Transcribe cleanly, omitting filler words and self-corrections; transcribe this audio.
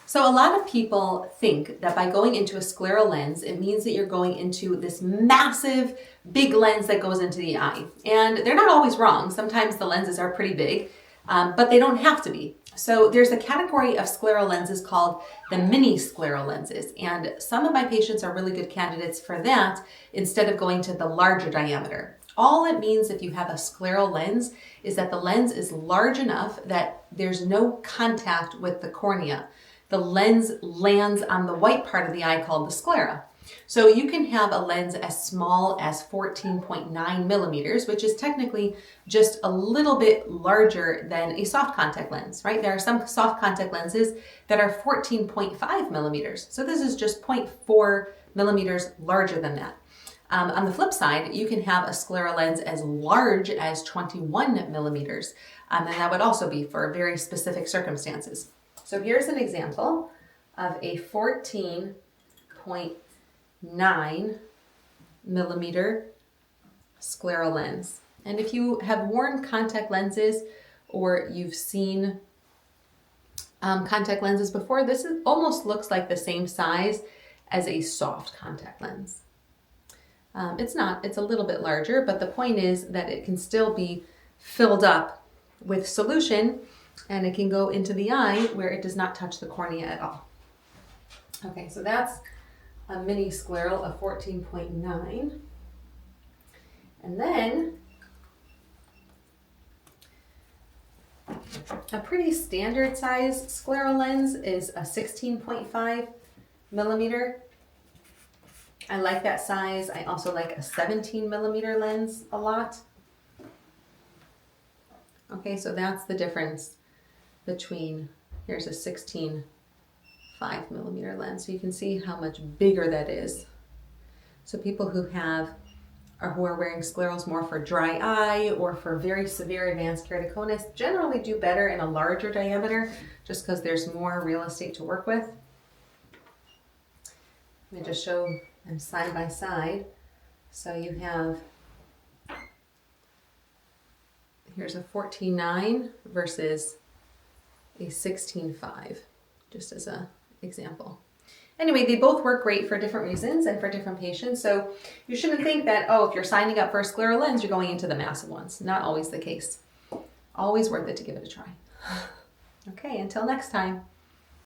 So a lot of people think that by going into a scleral lens, it means that you're going into this massive, big lens that goes into the eye. And they're not always wrong. Sometimes the lenses are pretty big, but they don't have to be. So there's a category of scleral lenses called the mini scleral lenses. And some of my patients are really good candidates for that instead of going to the larger diameter. All it means if you have a scleral lens is that the lens is large enough that there's no contact with the cornea. The lens lands on the white part of the eye called the sclera. So you can have a lens as small as 14.9 millimeters, which is technically just a little bit larger than a soft contact lens, right? There are some soft contact lenses that are 14.5 millimeters. So this is just 0.4 millimeters larger than that. On the flip side, you can have a scleral lens as large as 21 millimeters, and that would also be for very specific circumstances. So here's an example of a 14.9 millimeter scleral lens. And if you have worn contact lenses or you've seen contact lenses before, this almost looks like the same size as a soft contact lens. It's not, it's a little bit larger, but the point is that it can still be filled up with solution and it can go into the eye where it does not touch the cornea at all. Okay, so that's a mini scleral of 14.9. And then a pretty standard size scleral lens is a 16.5 millimeter. I like that size. I also like a 17 millimeter lens a lot. Okay, so that's the difference between, here's a 16.5 millimeter lens. So you can see how much bigger that is. So people who have, or who are wearing sclerals more for dry eye or for very severe advanced keratoconus generally do better in a larger diameter just because there's more real estate to work with. Let me just show them side by side. So you have, here's a 14.9 versus a 16.5, just as an example. Anyway, they both work great for different reasons and for different patients. So you shouldn't think that, oh, if you're signing up for a scleral lens, you're going into the massive ones. Not always the case. Always worth it to give it a try. Okay, until next time.